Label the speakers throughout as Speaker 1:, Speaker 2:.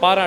Speaker 1: 12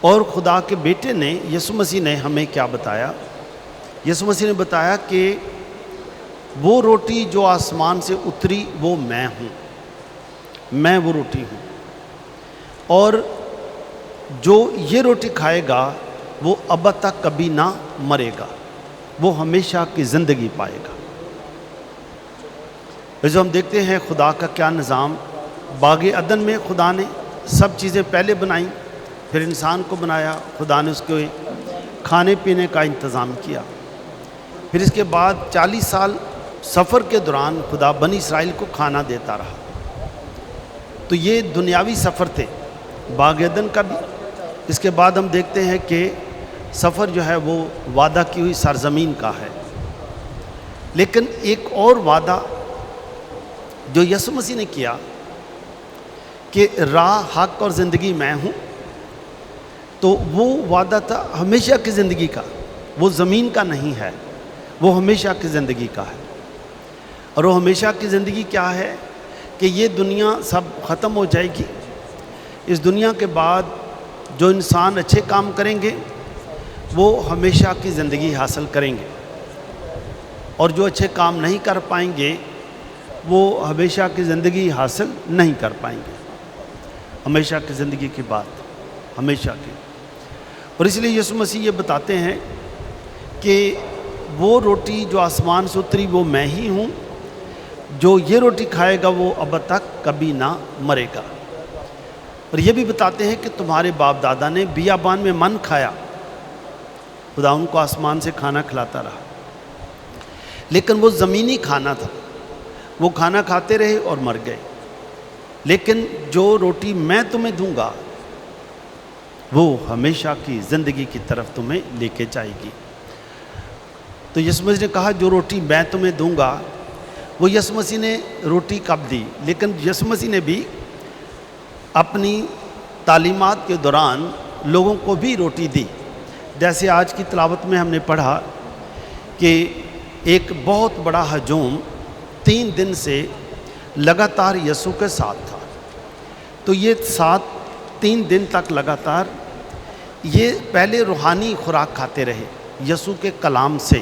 Speaker 2: اور خدا کے بیٹے نے یسوع مسیح نے ہمیں کیا بتایا؟ یسوع مسیح نے بتایا کہ وہ روٹی جو آسمان سے اتری وہ میں ہوں، میں وہ روٹی ہوں، اور جو یہ روٹی کھائے گا وہ اب تک کبھی نہ مرے گا، وہ ہمیشہ کی زندگی پائے گا۔ جو ہم دیکھتے ہیں خدا کا کیا نظام، باغ عدن میں خدا نے سب چیزیں پہلے بنائیں، پھر انسان کو بنایا، خدا نے اس کے کھانے پینے کا انتظام کیا، پھر اس کے بعد 40 سال سفر کے دوران خدا بنی اسرائیل کو کھانا دیتا رہا۔ تو یہ دنیاوی سفر تھے باغ عدن کا بھی۔ اس کے بعد ہم دیکھتے ہیں کہ سفر جو ہے وہ وعدہ کی ہوئی سرزمین کا ہے، لیکن ایک اور وعدہ جو یسوع مسیح نے کیا کہ راہ، حق اور زندگی میں ہوں، تو وہ وعدہ تھا ہمیشہ کی زندگی کا، وہ زمین کا نہیں ہے، وہ ہمیشہ کی زندگی کا ہے۔ اور وہ ہمیشہ کی زندگی کیا ہے کہ یہ دنیا سب ختم ہو جائے گی، اس دنیا کے بعد جو انسان اچھے کام کریں گے وہ ہمیشہ کی زندگی حاصل کریں گے، اور جو اچھے کام نہیں کر پائیں گے وہ ہمیشہ کی زندگی حاصل نہیں کر پائیں گے۔ ہمیشہ کی زندگی کی بات، ہمیشہ کی۔ اور اس لیے یسوع مسیح یہ بتاتے ہیں کہ وہ روٹی جو آسمان سے اتری وہ میں ہی ہوں، جو یہ روٹی کھائے گا وہ اب تک کبھی نہ مرے گا۔ اور یہ بھی بتاتے ہیں کہ تمہارے باپ دادا نے بیابان میں من کھایا، خدا ان کو آسمان سے کھانا کھلاتا رہا، لیکن وہ زمینی کھانا تھا، وہ کھانا کھاتے رہے اور مر گئے۔ لیکن جو روٹی میں تمہیں دوں گا وہ ہمیشہ کی زندگی کی طرف تمہیں لے کے جائے گی۔ تو یسوع مسیح نے کہا جو روٹی میں تمہیں دوں گا، وہ یسوع مسیح نے روٹی کب دی؟ لیکن یسوع مسیح نے بھی اپنی تعلیمات کے دوران لوگوں کو بھی روٹی دی۔ جیسے آج کی تلاوت میں ہم نے پڑھا کہ ایک بہت بڑا ہجوم 3 دن سے لگاتار یسوع کے ساتھ تھا۔ تو یہ 3 دن تک لگاتار یہ پہلے روحانی خوراک کھاتے رہے یسوع کے کلام سے۔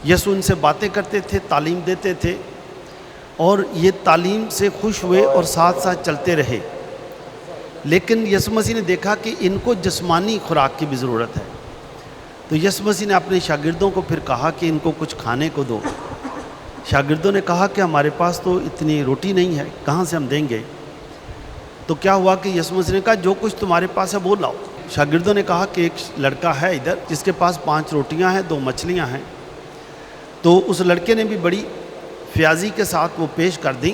Speaker 2: یسوع ان سے باتیں کرتے تھے، تعلیم دیتے تھے، اور یہ تعلیم سے خوش ہوئے اور ساتھ ساتھ چلتے رہے۔ لیکن یسوع مسیح نے دیکھا کہ ان کو جسمانی خوراک کی بھی ضرورت ہے، تو یسوع مسیح نے اپنے شاگردوں کو پھر کہا کہ ان کو کچھ کھانے کو دو۔ شاگردوں نے کہا کہ ہمارے پاس تو اتنی روٹی نہیں ہے، کہاں سے ہم دیں گے؟ تو کیا ہوا کہ یسوع مسیح نے کہا جو کچھ تمہارے پاس ہے وہ لاؤ۔ شاگردوں نے کہا کہ ایک لڑکا ہے ادھر جس کے پاس 5 روٹیاں ہیں، 2 مچھلیاں ہیں۔ تو اس لڑکے نے بھی بڑی فیاضی کے ساتھ وہ پیش کر دیں،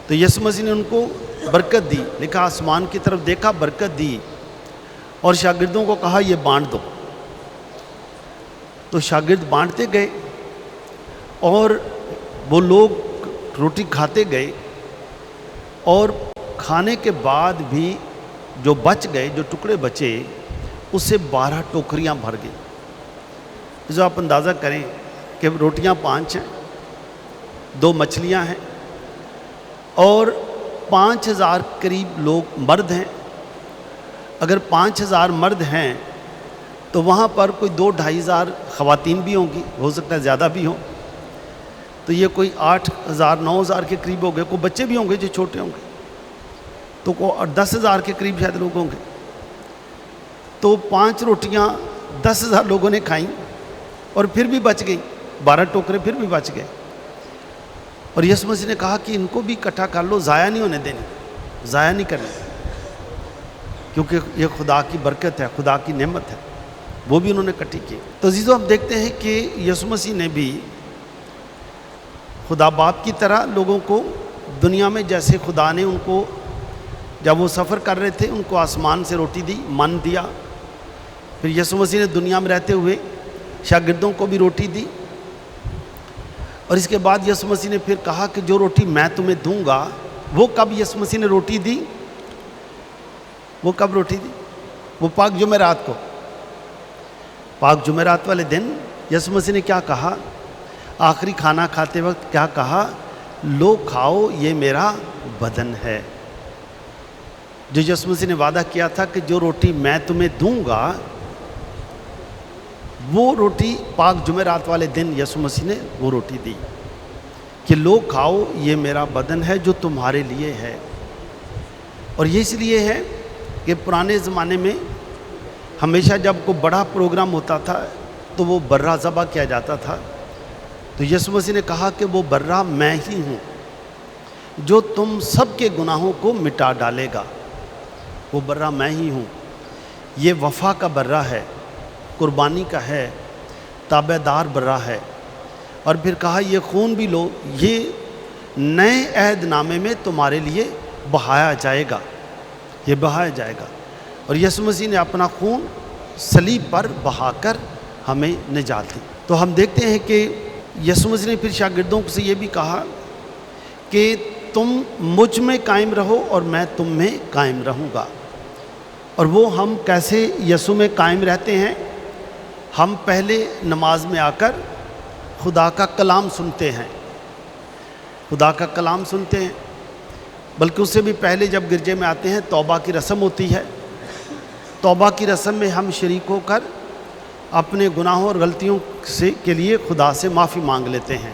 Speaker 2: تو یسوع مسیح نے ان کو برکت دی، لکھا آسمان کی طرف دیکھا، برکت دی، اور شاگردوں کو کہا یہ بانٹ دو۔ تو شاگرد بانٹتے گئے اور وہ لوگ روٹی کھاتے گئے، اور کھانے کے بعد بھی جو بچ گئے، جو ٹکڑے بچے، اس سے 12 ٹوکریاں بھر گئی۔ جو آپ اندازہ کریں کہ روٹیاں 5 ہیں، 2 مچھلیاں ہیں، اور 5000 قریب لوگ مرد ہیں۔ اگر 5000 مرد ہیں تو وہاں پر کوئی 2-2.5 ہزار خواتین بھی ہوں گی، ہو سکتا ہے زیادہ بھی ہوں، تو یہ کوئی 8,000-9,000 کے قریب ہو گئے۔ کوئی بچے بھی ہوں گے جو چھوٹے ہوں گے، تو 10,000 کے قریب شاید لوگ ہوں گے۔ تو 5 روٹیاں 10,000 لوگوں نے کھائیں، اور پھر بھی بچ گئیں، 12 ٹوکرے پھر بھی بچ گئے۔ اور یسوع مسیح نے کہا کہ ان کو بھی اکٹھا کر لو، ضائع نہیں ہونے دینے، ضائع نہیں کرنے، کیونکہ یہ خدا کی برکت ہے، خدا کی نعمت ہے، وہ بھی انہوں نے اکٹھی کی۔ تو عزیزو، ہم دیکھتے ہیں کہ یسوع مسیح نے بھی خدا باپ کی طرح لوگوں کو دنیا میں، جیسے خدا نے ان کو جب وہ سفر کر رہے تھے ان کو آسمان سے روٹی دی، من دیا، پھر یسوع مسیح نے دنیا میں رہتے ہوئے شاگردوں کو بھی روٹی دی، اور اس کے بعد یسوع مسیح نے پھر کہا کہ جو روٹی میں تمہیں دوں گا، وہ کب یسوع مسیح نے روٹی دی؟ وہ کب روٹی دی؟ وہ پاک جمعرات کو، پاک جمعرات والے دن یسوع مسیح نے کیا کہا؟ آخری کھانا کھاتے وقت کیا کہا؟ لو کھاؤ، یہ میرا بدن ہے۔ جو یسوع مسیح نے وعدہ کیا تھا کہ جو روٹی میں تمہیں دوں گا، وہ روٹی پاک جمعرات والے دن یسوع مسیح نے وہ روٹی دی کہ لو کھاؤ، یہ میرا بدن ہے جو تمہارے لیے ہے۔ اور یہ اس لیے ہے کہ پرانے زمانے میں ہمیشہ جب کوئی بڑا پروگرام ہوتا تھا تو وہ برہ ذبح کیا جاتا تھا، تو یسوع مسیح نے کہا کہ وہ برہ میں ہی ہوں جو تم سب کے گناہوں کو مٹا ڈالے گا، وہ برہ میں ہی ہوں۔ یہ وفا کا برہ ہے، قربانی کا ہے، تابع دار برہ ہے۔ اور پھر کہا یہ خون بھی لو، یہ نئے عہد نامے میں تمہارے لیے بہایا جائے گا، یہ بہایا جائے گا۔ اور یسوع مسیح نے اپنا خون صلیب پر بہا کر ہمیں نجات دی۔ تو ہم دیکھتے ہیں کہ یسوع مسیح نے پھر شاگردوں سے یہ بھی کہا کہ تم مجھ میں قائم رہو اور میں تم میں قائم رہوں گا۔ اور وہ ہم کیسے یسوع میں قائم رہتے ہیں؟ ہم پہلے نماز میں آ کر خدا کا کلام سنتے ہیں، خدا کا کلام سنتے ہیں، بلکہ اس سے بھی پہلے جب گرجے میں آتے ہیں توبہ کی رسم ہوتی ہے۔ توبہ کی رسم میں ہم شریک ہو کر اپنے گناہوں اور غلطیوں کے لیے خدا سے معافی مانگ لیتے ہیں،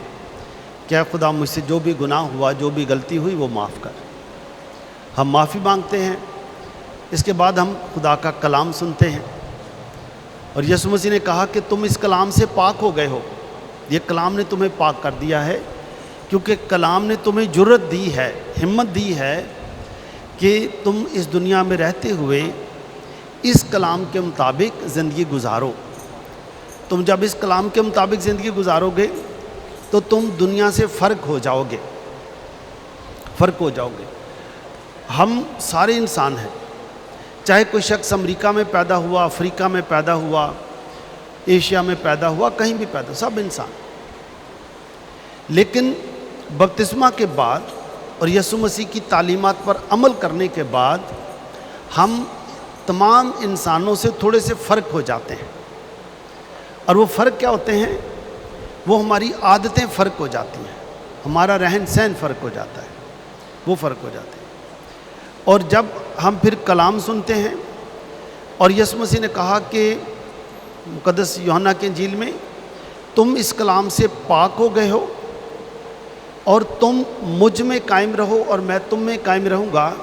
Speaker 2: کیا خدا مجھ سے جو بھی گناہ ہوا، جو بھی غلطی ہوئی وہ معاف کر۔ ہم معافی مانگتے ہیں، اس کے بعد ہم خدا کا کلام سنتے ہیں۔ اور یسوع مسیح نے کہا کہ تم اس کلام سے پاک ہو گئے ہو، یہ کلام نے تمہیں پاک کر دیا ہے، کیونکہ کلام نے تمہیں جرأت دی ہے، ہمت دی ہے کہ تم اس دنیا میں رہتے ہوئے اس کلام کے مطابق زندگی گزارو۔ تم جب اس کلام کے مطابق زندگی گزارو گے تو تم دنیا سے فرق ہو جاؤ گے، فرق ہو جاؤ گے۔ ہم سارے انسان ہیں، چاہے کوئی شخص امریکہ میں پیدا ہوا، افریقہ میں پیدا ہوا، ایشیا میں پیدا ہوا، کہیں بھی پیدا، سب انسان۔ لیکن بپتسمہ کے بعد اور یسوع مسیح کی تعلیمات پر عمل کرنے کے بعد ہم تمام انسانوں سے تھوڑے سے فرق ہو جاتے ہیں۔ اور وہ فرق کیا ہوتے ہیں؟ وہ ہماری عادتیں فرق ہو جاتی ہیں، ہمارا رہن سہن فرق ہو جاتا ہے، وہ فرق ہو جاتے ہیں۔ اور جب ہم پھر کلام سنتے ہیں، اور یسوع مسیح نے کہا کہ مقدس یوحنا کی انجیل میں تم اس کلام سے پاک ہو گئے ہو اور تم مجھ میں قائم رہو اور میں تم میں قائم رہوں گا۔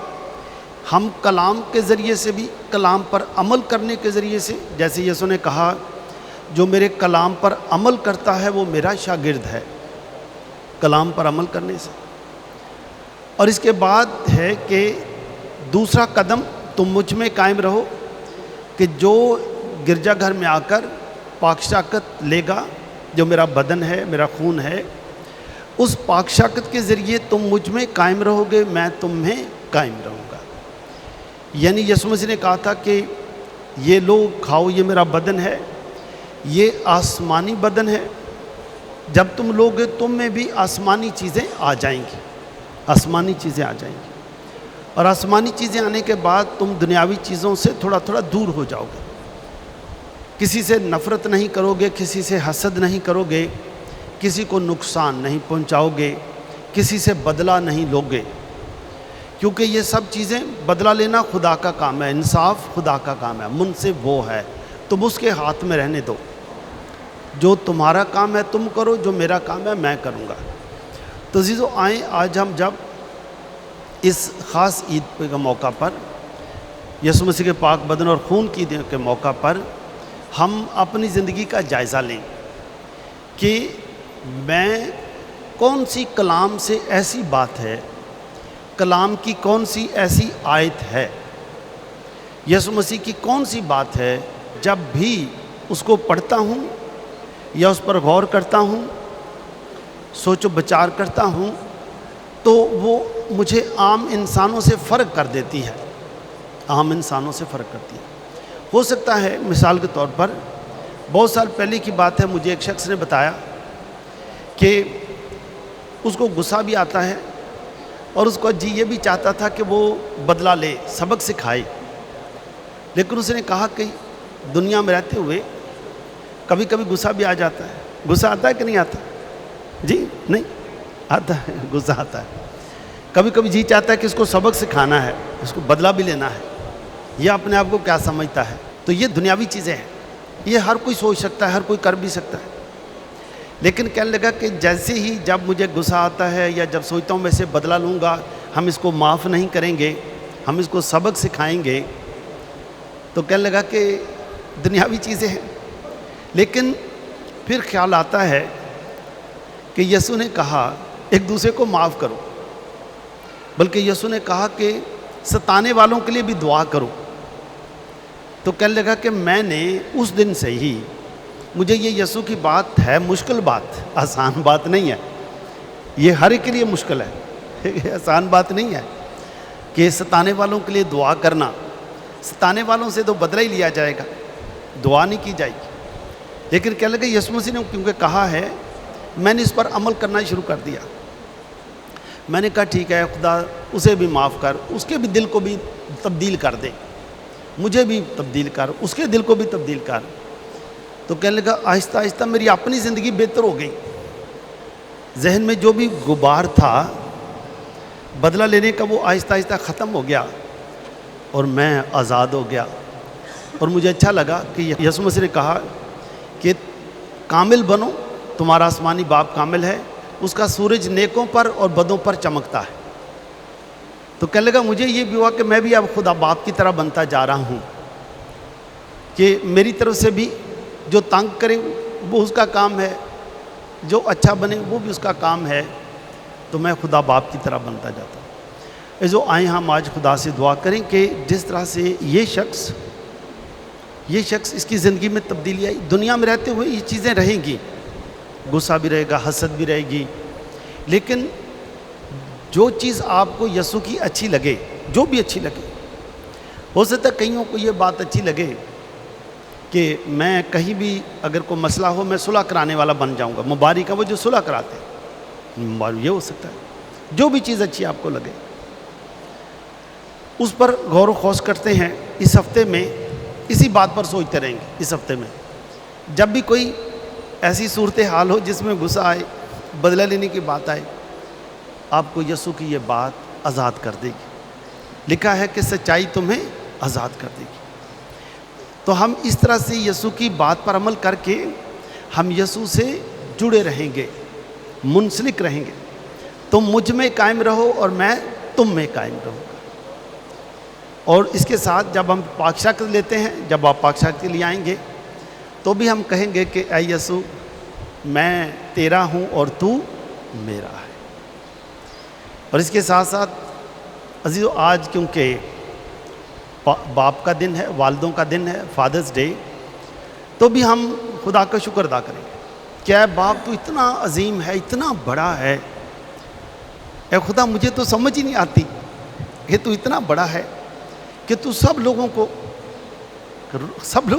Speaker 2: ہم کلام کے ذریعے سے بھی، کلام پر عمل کرنے کے ذریعے سے، جیسے یسوع نے کہا جو میرے کلام پر عمل کرتا ہے وہ میرا شاگرد ہے، کلام پر عمل کرنے سے۔ اور اس کے بعد ہے کہ دوسرا قدم تم مجھ میں قائم رہو، کہ جو گرجا گھر میں آ کر پاک شاکت لے گا، جو میرا بدن ہے، میرا خون ہے، اس پاک شاکت کے ذریعے تم مجھ میں قائم رہو گے، میں تم میں قائم رہوں گا۔ یعنی یسوع مسیح نے کہا تھا کہ یہ لو کھاؤ، یہ میرا بدن ہے، یہ آسمانی بدن ہے، جب تم لوگے تم میں بھی آسمانی چیزیں آ جائیں گی، آسمانی چیزیں آ جائیں گی۔ اور آسمانی چیزیں آنے کے بعد تم دنیاوی چیزوں سے تھوڑا تھوڑا دور ہو جاؤ گے، کسی سے نفرت نہیں کرو گے، کسی سے حسد نہیں کرو گے، کسی کو نقصان نہیں پہنچاؤ گے، کسی سے بدلہ نہیں لو گے، کیونکہ یہ سب چیزیں، بدلہ لینا خدا کا کام ہے، انصاف خدا کا کام ہے، منصف وہ ہے، تم اس کے ہاتھ میں رہنے دو۔ جو تمہارا کام ہے تم کرو، جو میرا کام ہے میں کروں گا۔ تو عزیزو، آئیں آج ہم جب اس خاص عید کے موقع پر، یسوع مسیح کے پاک بدن اور خون کی عید کے موقع پر، ہم اپنی زندگی کا جائزہ لیں کہ میں کون سی کلام سے ایسی بات ہے، کلام کی کون سی ایسی آیت ہے، یسوع مسیح کی کون سی بات ہے، جب بھی اس کو پڑھتا ہوں یا اس پر غور کرتا ہوں، سوچ و بچار کرتا ہوں، تو وہ مجھے عام انسانوں سے فرق کر دیتی ہے، عام انسانوں سے فرق کرتی ہے۔ ہو سکتا ہے، مثال کے طور پر، بہت سال پہلے کی بات ہے، مجھے ایک شخص نے بتایا کہ اس کو غصہ بھی آتا ہے اور اس کو جی یہ بھی چاہتا تھا کہ وہ بدلہ لے، سبق سکھائے، لیکن اس نے کہا کہ دنیا میں رہتے ہوئے کبھی کبھی غصہ بھی آ جاتا ہے۔ غصہ آتا ہے کہ نہیں آتا؟ جی نہیں آتا ہے، غصہ آتا ہے، کبھی کبھی جی چاہتا ہے کہ اس کو سبق سکھانا ہے، اس کو بدلہ بھی لینا ہے، یہ اپنے آپ کو کیا سمجھتا ہے۔ تو یہ دنیاوی چیزیں ہیں، یہ ہر کوئی سوچ سکتا ہے، ہر کوئی کر بھی سکتا ہے، لیکن کہنے لگا کہ جیسے ہی جب مجھے غصہ آتا ہے یا جب سوچتا ہوں میں اسے بدلہ لوں گا، ہم اس کو معاف نہیں کریں گے، ہم اس کو سبق سکھائیں گے، تو کہنے لگا کہ دنیاوی چیزیں ہیں۔ لیکن پھر خیال آتا ہے کہ یسوع نے کہا ایک دوسرے کو معاف کرو، بلکہ یسوع نے کہا کہ ستانے والوں کے لیے بھی دعا کرو۔ تو کہنے لگا کہ میں نے اس دن سے ہی، مجھے یہ یسوع کی بات ہے مشکل بات، آسان بات نہیں ہے، یہ ہر ایک کے لیے مشکل ہے، یہ آسان بات نہیں ہے کہ ستانے والوں کے لیے دعا کرنا۔ ستانے والوں سے تو بدلہ ہی لیا جائے گا، دعا نہیں کی جائے گی، لیکن کہنے لگا یسوع مسیح نے کیونکہ کہا ہے، میں نے اس پر عمل کرنا شروع کر دیا۔ میں نے کہا ٹھیک ہے خدا، اسے بھی معاف کر، اس کے بھی دل کو بھی تبدیل کر دے، مجھے بھی تبدیل کر، اس کے دل کو بھی تبدیل کر۔ تو کہنے لگا آہستہ آہستہ میری اپنی زندگی بہتر ہو گئی، ذہن میں جو بھی غبار تھا بدلہ لینے کا وہ آہستہ آہستہ ختم ہو گیا، اور میں آزاد ہو گیا۔ اور مجھے اچھا لگا کہ یسوع مسیح نے کہا کہ کامل بنو، تمہارا آسمانی باپ کامل ہے، اس کا سورج نیکوں پر اور بدوں پر چمکتا ہے۔ تو کہنے لگا مجھے یہ بھی ہوا کہ میں بھی اب خدا باپ کی طرح بنتا جا رہا ہوں، کہ میری طرف سے بھی جو تنگ کرے وہ اس کا کام ہے، جو اچھا بنے وہ بھی اس کا کام ہے، تو میں خدا باپ کی طرح بنتا جاتا ہوں۔ جو آئیں ہم آج خدا سے دعا کریں کہ جس طرح سے یہ شخص اس کی زندگی میں تبدیلی آئی، دنیا میں رہتے ہوئے یہ چیزیں رہیں گی، غصہ بھی رہے گا، حسد بھی رہے گی، لیکن جو چیز آپ کو یسوع کی اچھی لگے، جو بھی اچھی لگے، ہو سکتا ہے کئیوں کو یہ بات اچھی لگے کہ میں کہیں بھی اگر کوئی مسئلہ ہو میں صلح کرانے والا بن جاؤں گا، مباری کا وہ جو صلح کراتے ہیں، یہ ہو سکتا ہے، جو بھی چیز اچھی آپ کو لگے اس پر غور و خوض کرتے ہیں۔ اس ہفتے میں اسی بات پر سوچتے رہیں گے۔ اس ہفتے میں جب بھی کوئی ایسی صورتحال ہو جس میں غصہ آئے، بدلہ لینے کی بات آئے، آپ کو یسوع کی یہ بات آزاد کر دے گی۔ لکھا ہے کہ سچائی تمہیں آزاد کر دے گی۔ تو ہم اس طرح سے یسوع کی بات پر عمل کر کے ہم یسوع سے جڑے رہیں گے، منسلک رہیں گے۔ تم مجھ میں قائم رہو اور میں تم میں قائم رہوں گا۔ اور اس کے ساتھ جب ہم پاک شک لیتے ہیں، جب آپ پاک شک کے لیے آئیں گے تو بھی ہم کہیں گے کہ اے یسوع میں تیرا ہوں اور تو میرا ہے۔ اور اس کے ساتھ ساتھ عزیزو، آج کیونکہ باپ کا دن ہے، والدوں کا دن ہے، فادرز ڈے، تو بھی ہم خدا کا شکر ادا کریں گے کہ اے باپ تو اتنا عظیم ہے، اتنا بڑا ہے، اے خدا مجھے تو سمجھ ہی نہیں آتی کہ تو اتنا بڑا ہے کہ تو سب لوگوں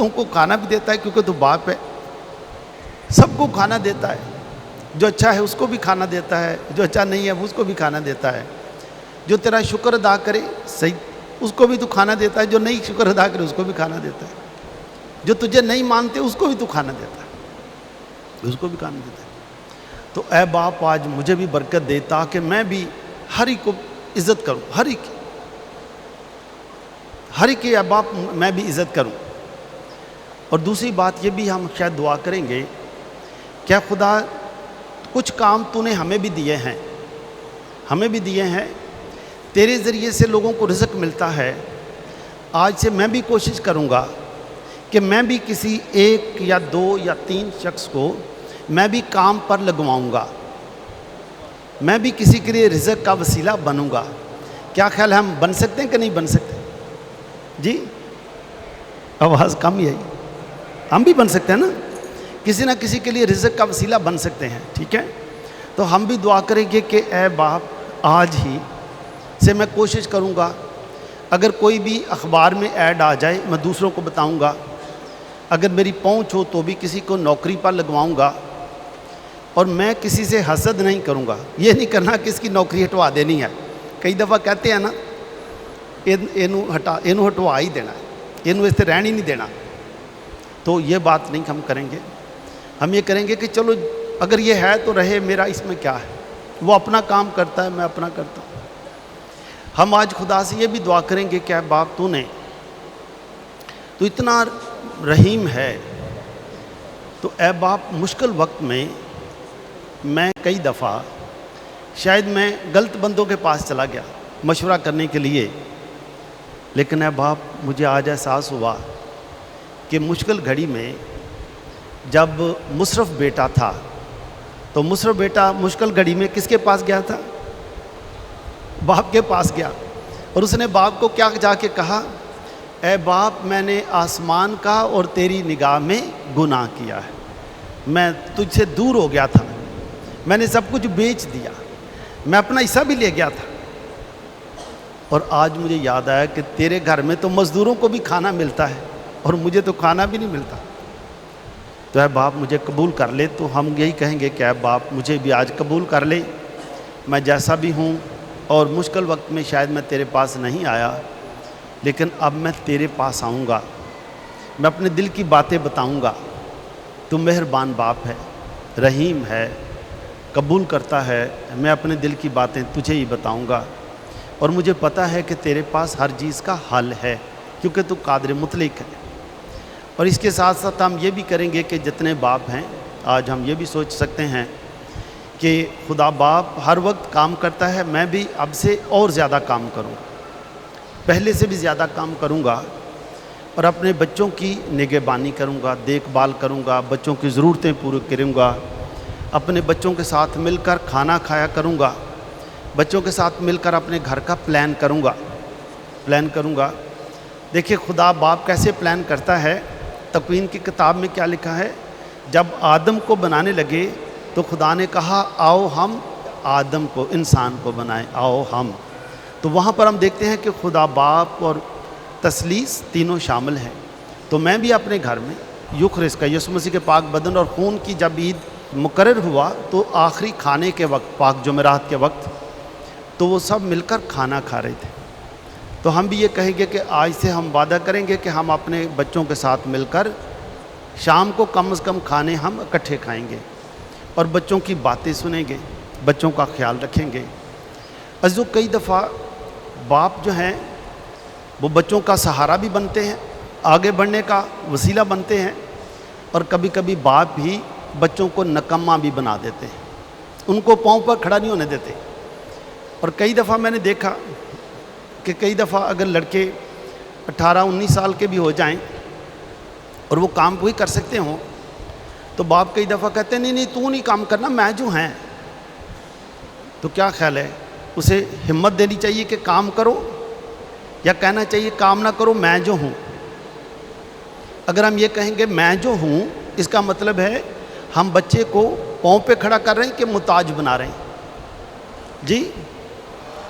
Speaker 2: کو کھانا بھی دیتا ہے، کیونکہ تو باپ ہے، سب کو کھانا دیتا ہے، جو اچھا ہے اس کو بھی کھانا دیتا ہے، جو اچھا نہیں ہے اس کو بھی کھانا دیتا ہے، جو تیرا شکر ادا کرے صحیح اس کو بھی تو کھانا دیتا ہے، جو نہیں شکر ادا کرے اس کو بھی کھانا دیتا ہے، جو تجھے نہیں مانتے اس کو بھی تو کھانا دیتا ہے، اس کو بھی کھانا دیتا ہے۔ تو اے باپ آج مجھے بھی برکت دے تاکہ میں بھی ہر ایک کو عزت کروں، ہر ایک کی اے باپ میں بھی عزت کروں۔ اور دوسری بات یہ بھی ہم شاید دعا کریں گے، کیا خدا کچھ کام تو نے ہمیں بھی دیے ہیں، تیرے ذریعے سے لوگوں کو رزق ملتا ہے، آج سے میں بھی کوشش کروں گا کہ میں بھی کسی ایک یا دو یا تین شخص کو میں بھی کام پر لگواؤں گا، میں بھی کسی کے لیے رزق کا وسیلہ بنوں گا۔ کیا خیال ہے، ہم بن سکتے ہیں کہ نہیں بن سکتے؟ جی آواز کم ہی ہے، ہم بھی بن سکتے ہیں نا، کسی نہ کسی کے لیے رزق کا وسیلہ بن سکتے ہیں، ٹھیک ہے؟ تو ہم بھی دعا کریں گے کہ اے باپ آج ہی سے میں کوشش کروں گا، اگر کوئی بھی اخبار میں ایڈ آ جائے میں دوسروں کو بتاؤں گا، اگر میری پہنچ ہو تو بھی کسی کو نوکری پر لگواؤں گا، اور میں کسی سے حسد نہیں کروں گا۔ یہ نہیں کرنا کہ اس کی نوکری ہٹوا دینی ہے، کئی دفعہ کہتے ہیں نا اینو ہٹوا ہی دینا ہے، اینو اس سے رہن ہی نہیں دینا، تو یہ بات نہیں ہم کریں گے۔ ہم یہ کریں گے کہ چلو اگر یہ ہے تو رہے، میرا اس میں کیا ہے، وہ اپنا کام کرتا ہے میں اپنا کرتا ہوں، ہم آج خدا سے یہ بھی دعا کریں گے کہ اے باپ تو اتنا رحیم ہے، تو اے باپ مشکل وقت میں کئی دفعہ شاید میں غلط بندوں کے پاس چلا گیا مشورہ کرنے کے لیے، لیکن اے باپ مجھے آج احساس ہوا کہ مشکل گھڑی میں جب مصرف بیٹا تھا تو مصرف بیٹا مشکل گھڑی میں کس کے پاس گیا تھا؟ باپ کے پاس گیا، اور اس نے باپ کو کیا جا کے کہا؟ اے باپ میں نے آسمان کا اور تیری نگاہ میں گناہ کیا ہے، میں تجھ سے دور ہو گیا تھا، میں نے سب کچھ بیچ دیا، میں اپنا حصہ بھی لے گیا تھا، اور آج مجھے یاد آیا کہ تیرے گھر میں تو مزدوروں کو بھی کھانا ملتا ہے اور مجھے تو کھانا بھی نہیں ملتا، تو اے باپ مجھے قبول کر لے۔ تو ہم یہی کہیں گے کہ اے باپ مجھے بھی آج قبول کر لے، میں جیسا بھی ہوں، اور مشکل وقت میں شاید میں تیرے پاس نہیں آیا، لیکن اب میں تیرے پاس آؤں گا، میں اپنے دل کی باتیں بتاؤں گا۔ تو مہربان باپ ہے، رحیم ہے، قبول کرتا ہے، میں اپنے دل کی باتیں تجھے ہی بتاؤں گا، اور مجھے پتہ ہے کہ تیرے پاس ہر چیز کا حل ہے، کیونکہ تو قادر مطلق ہے۔ اور اس کے ساتھ ساتھ ہم یہ بھی کریں گے کہ جتنے باپ ہیں، آج ہم یہ بھی سوچ سکتے ہیں کہ خدا باپ ہر وقت کام کرتا ہے، میں بھی اب سے اور زیادہ کام کروں، پہلے سے بھی زیادہ کام کروں گا، اور اپنے بچوں کی نگہبانی کروں گا، دیکھ بھال کروں گا، بچوں کی ضرورتیں پوری کروں گا، اپنے بچوں کے ساتھ مل کر کھانا کھایا کروں گا، بچوں کے ساتھ مل کر اپنے گھر کا پلان کروں گا۔ دیکھیے خدا باپ کیسے پلان کرتا ہے، تکوین کی کتاب میں کیا لکھا ہے؟ جب آدم کو بنانے لگے تو خدا نے کہا آؤ ہم آدم کو، انسان کو بنائیں، آؤ ہم۔ تو وہاں پر ہم دیکھتے ہیں کہ خدا باپ اور تثلیث تینوں شامل ہیں۔ تو میں بھی اپنے گھر میں یوخرس کا، یسوع مسیح کے پاک بدن اور خون کی جب عید مقرر ہوا تو آخری کھانے کے وقت، پاک جمعرات کے وقت، تو وہ سب مل کر کھانا کھا رہے تھے۔ تو ہم بھی یہ کہیں گے کہ آج سے ہم وعدہ کریں گے کہ ہم اپنے بچوں کے ساتھ مل کر شام کو کم از کم کھانے ہم اکٹھے کھائیں گے، اور بچوں کی باتیں سنیں گے، بچوں کا خیال رکھیں گے۔ عزیزو، کئی دفعہ باپ جو ہیں وہ بچوں کا سہارا بھی بنتے ہیں، آگے بڑھنے کا وسیلہ بنتے ہیں، اور کبھی کبھی باپ بھی بچوں کو نکما بھی بنا دیتے ہیں، ان کو پاؤں پر کھڑا نہیں ہونے دیتے۔ اور کئی دفعہ میں نے دیکھا کہ کئی دفعہ اگر لڑکے 18-19 سال کے بھی ہو جائیں اور وہ کام کوئی کر سکتے ہوں، تو باپ کئی دفعہ کہتے ہیں نہیں تو نہیں کام کرنا، میں جو ہیں۔ تو کیا خیال ہے، اسے ہمت دینی چاہیے کہ کام کرو، یا کہنا چاہیے کام نہ کرو، میں جو ہوں؟ اگر ہم یہ کہیں گے میں جو ہوں، اس کا مطلب ہے ہم بچے کو پاؤں پہ کھڑا کر رہے ہیں کہ محتاج بنا رہے ہیں؟ جی،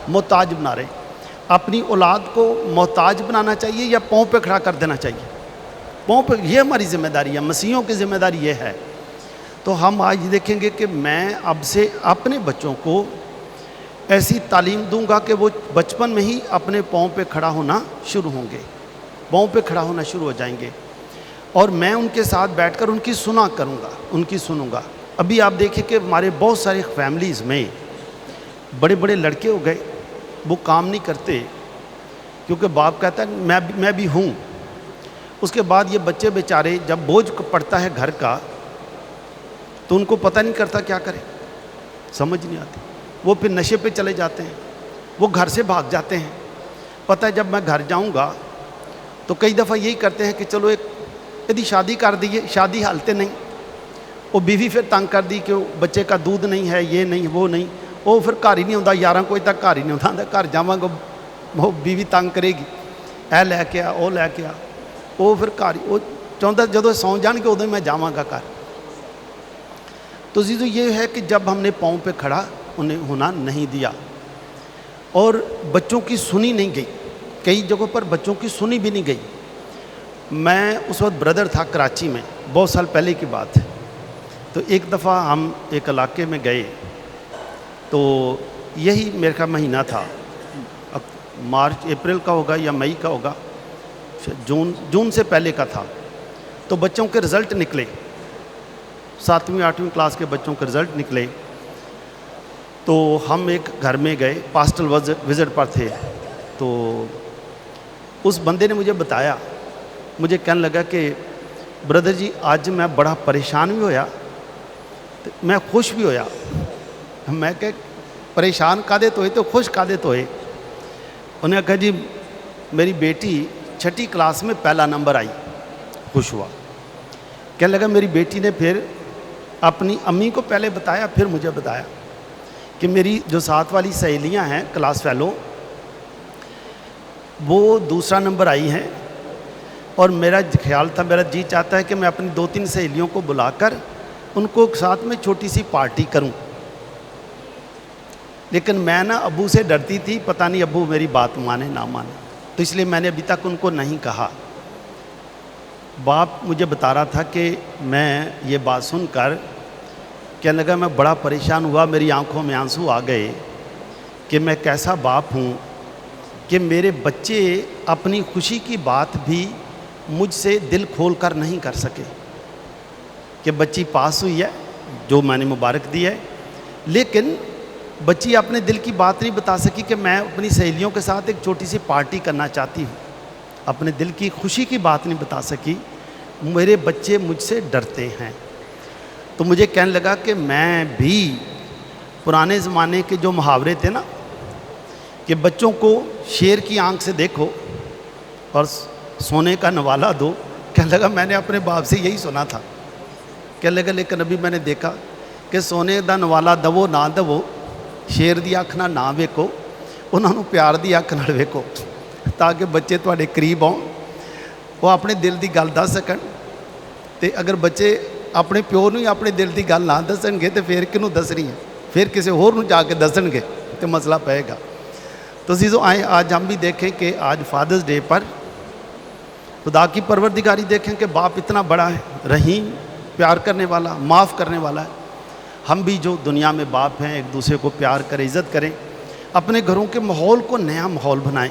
Speaker 2: محتاج بنا رہے ہیں۔ اپنی اولاد کو محتاج بنانا چاہیے یا پاؤں پہ کھڑا کر دینا چاہیے؟ پاؤں پہ، یہ ہماری ذمہ داری ہے، مسیحیوں کی ذمہ داری یہ ہے۔ تو ہم آج دیکھیں گے کہ میں اب سے اپنے بچوں کو ایسی تعلیم دوں گا کہ وہ بچپن میں ہی اپنے پاؤں پہ کھڑا ہونا شروع ہوں گے، پاؤں پہ کھڑا ہونا شروع ہو جائیں گے، اور میں ان کے ساتھ بیٹھ کر ان کی سنا کروں گا، ان کی سنوں گا۔ ابھی آپ دیکھیں کہ ہمارے بہت سارے فیملیز میں بڑے بڑے لڑکے ہو گئے، وہ کام نہیں کرتے کیونکہ باپ کہتا ہے میں بھی ہوں۔ اس کے بعد یہ بچے بیچارے جب بوجھ پڑتا ہے گھر کا تو ان کو پتہ نہیں کرتا کیا کرے، سمجھ نہیں آتی، وہ پھر نشے پہ چلے جاتے ہیں، وہ گھر سے بھاگ جاتے ہیں۔ پتہ ہے جب میں گھر جاؤں گا تو کئی دفعہ یہی کرتے ہیں کہ چلو ایک یدی شادی کر دیئے، شادی حالتے نہیں، وہ بیوی پھر تنگ کر دی کہ بچے کا دودھ نہیں ہے، یہ نہیں وہ نہیں، وہ پھر گھر ہی نہیں ہوتا، 11 کوئی تک گھر ہی نہیں ہوتا، گھر جاواں گا وہ بیوی تنگ کرے گی، اے لے کے آ، وہ لے کے آ، وہ پھر گھر وہ چاہتا جدو سو جان کے ادو میں جاواں گا گھر۔ تو عزیزو، یہ ہے کہ جب ہم نے پاؤں پہ کھڑا انہیں ہونا نہیں دیا، اور بچوں کی سنی نہیں گئی، کئی جگہوں پر بچوں کی سنی بھی نہیں گئی۔ میں اس وقت بردر تھا کراچی میں، بہت سال پہلے کی بات ہے۔ تو ایک دفعہ ہم ایک علاقے میں گئے، تو یہی میرے کا مہینہ تھا، مارچ اپریل کا ہوگا یا مئی کا ہوگا، جون سے پہلے کا تھا۔ تو بچوں کے رزلٹ نکلے، 7ویں 8ویں کلاس کے بچوں کے رزلٹ نکلے، تو ہم ایک گھر میں گئے، پاسٹل وزٹ پر تھے، تو اس بندے نے مجھے بتایا، مجھے کہنے لگا کہ بردر جی آج میں بڑا پریشان بھی ہویا، میں خوش بھی ہویا۔ میں کہ پریشان کادے تو ہوئے تو خوش کادے تو ہوئے؟ انہیں کہا جی میری بیٹی 6ٹھی کلاس میں پہلا نمبر آئی، خوش ہوا۔ کہنے لگا میری بیٹی نے پھر اپنی امی کو پہلے بتایا، پھر مجھے بتایا کہ میری جو ساتھ والی سہیلیاں ہیں کلاس فیلو، وہ دوسرا نمبر آئی ہیں، اور میرا خیال تھا، میرا جی چاہتا ہے کہ میں اپنی 2-3 سہیلیوں کو بلا کر ان کو ساتھ میں چھوٹی سی پارٹی کروں، لیکن میں نا ابو سے ڈرتی تھی، پتہ نہیں ابو میری بات مانے نہ مانے، تو اس لیے میں نے ابھی تک ان کو نہیں کہا۔ باپ مجھے بتا رہا تھا کہ میں یہ بات سن کر کہنے لگا میں بڑا پریشان ہوا، میری آنکھوں میں آنسو آ گئے کہ میں کیسا باپ ہوں کہ میرے بچے اپنی خوشی کی بات بھی مجھ سے دل کھول کر نہیں کر سکے، کہ بچی پاس ہوئی ہے جو میں نے مبارک دی ہے، لیکن بچی اپنے دل کی بات نہیں بتا سکی کہ میں اپنی سہیلیوں کے ساتھ ایک چھوٹی سی پارٹی کرنا چاہتی ہوں، اپنے دل کی خوشی کی بات نہیں بتا سکی، میرے بچے مجھ سے ڈرتے ہیں۔ تو مجھے کہنے لگا کہ میں بھی پرانے زمانے کے جو محاورے تھے نا کہ بچوں کو شیر کی آنکھ سے دیکھو اور سونے کا نوالا دو، کہنے لگا میں نے اپنے باپ سے یہی سنا تھا، کہنے لگا لیکن ابھی میں نے دیکھا کہ سونے دا نوالا دو نہ دو، شیر دی اکھ نہ ویکو، انہوں پیار دی اکھ نال ویکو، تاکہ بچے تواڈے قریب آؤ، وہ اپنے دل دی گل دس سکن۔ تے اگر بچے اپنے پیو نوں ہی اپنے دل دی گل نہ دسن گے تو پھر کنوں دسنی ہے، پھر کسی ہور نوں جا کے دسن گے تو مسئلہ پائے گا۔ تو عزیزو آئیں آج ہم بھی دیکھیں کہ آج فادرز ڈے پر خدا کی پروردگاری دیکھیں کہ باپ اتنا بڑا ہے، رحیم، پیار کرنے والا، معاف کرنے والا ہے۔ ہم بھی جو دنیا میں باپ ہیں ایک دوسرے کو پیار کریں، عزت کریں، اپنے گھروں کے ماحول کو نیا ماحول بنائیں،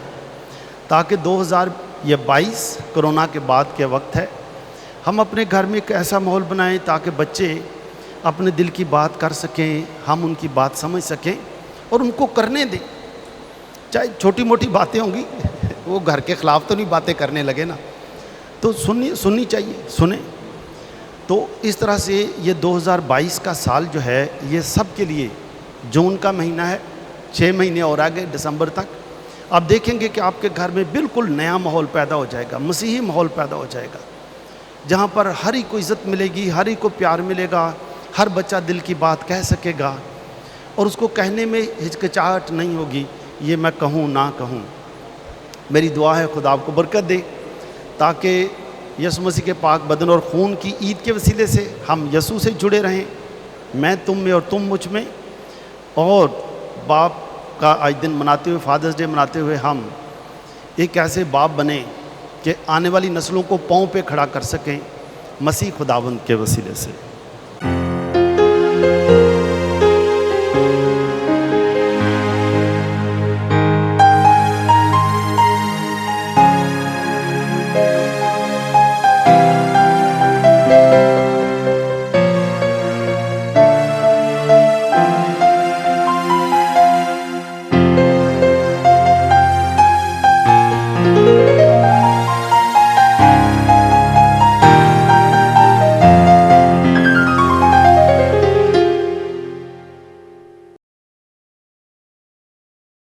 Speaker 2: تاکہ 2022 کرونا کے بعد کے وقت ہے، ہم اپنے گھر میں ایک ایسا ماحول بنائیں تاکہ بچے اپنے دل کی بات کر سکیں، ہم ان کی بات سمجھ سکیں اور ان کو کرنے دیں، چاہے چھوٹی موٹی باتیں ہوں گی، وہ گھر کے خلاف تو نہیں باتیں کرنے لگے نا، تو سننی چاہیے، سنیں۔ تو اس طرح سے یہ 2022 کا سال جو ہے یہ سب کے لیے، جون کا مہینہ ہے، 6 مہینے اور آگے دسمبر تک آپ دیکھیں گے کہ آپ کے گھر میں بالکل نیا ماحول پیدا ہو جائے گا، مسیحی ماحول پیدا ہو جائے گا، جہاں پر ہر ایک کو عزت ملے گی، ہر ایک کو پیار ملے گا، ہر بچہ دل کی بات کہہ سکے گا اور اس کو کہنے میں ہچکچاہٹ نہیں ہوگی، یہ میں کہوں نہ کہوں۔ میری دعا ہے خدا آپ کو برکت دے، تاکہ یسوع مسیح کے پاک بدن اور خون کی عید کے وسیلے سے ہم یسوع سے جڑے رہیں، میں تم میں اور تم مجھ میں، اور باپ کا آج دن مناتے ہوئے، فادرز ڈے مناتے ہوئے ہم ایک ایسے باپ بنیں کہ آنے والی نسلوں کو پاؤں پہ کھڑا کر سکیں مسیح خداوند کے وسیلے سے۔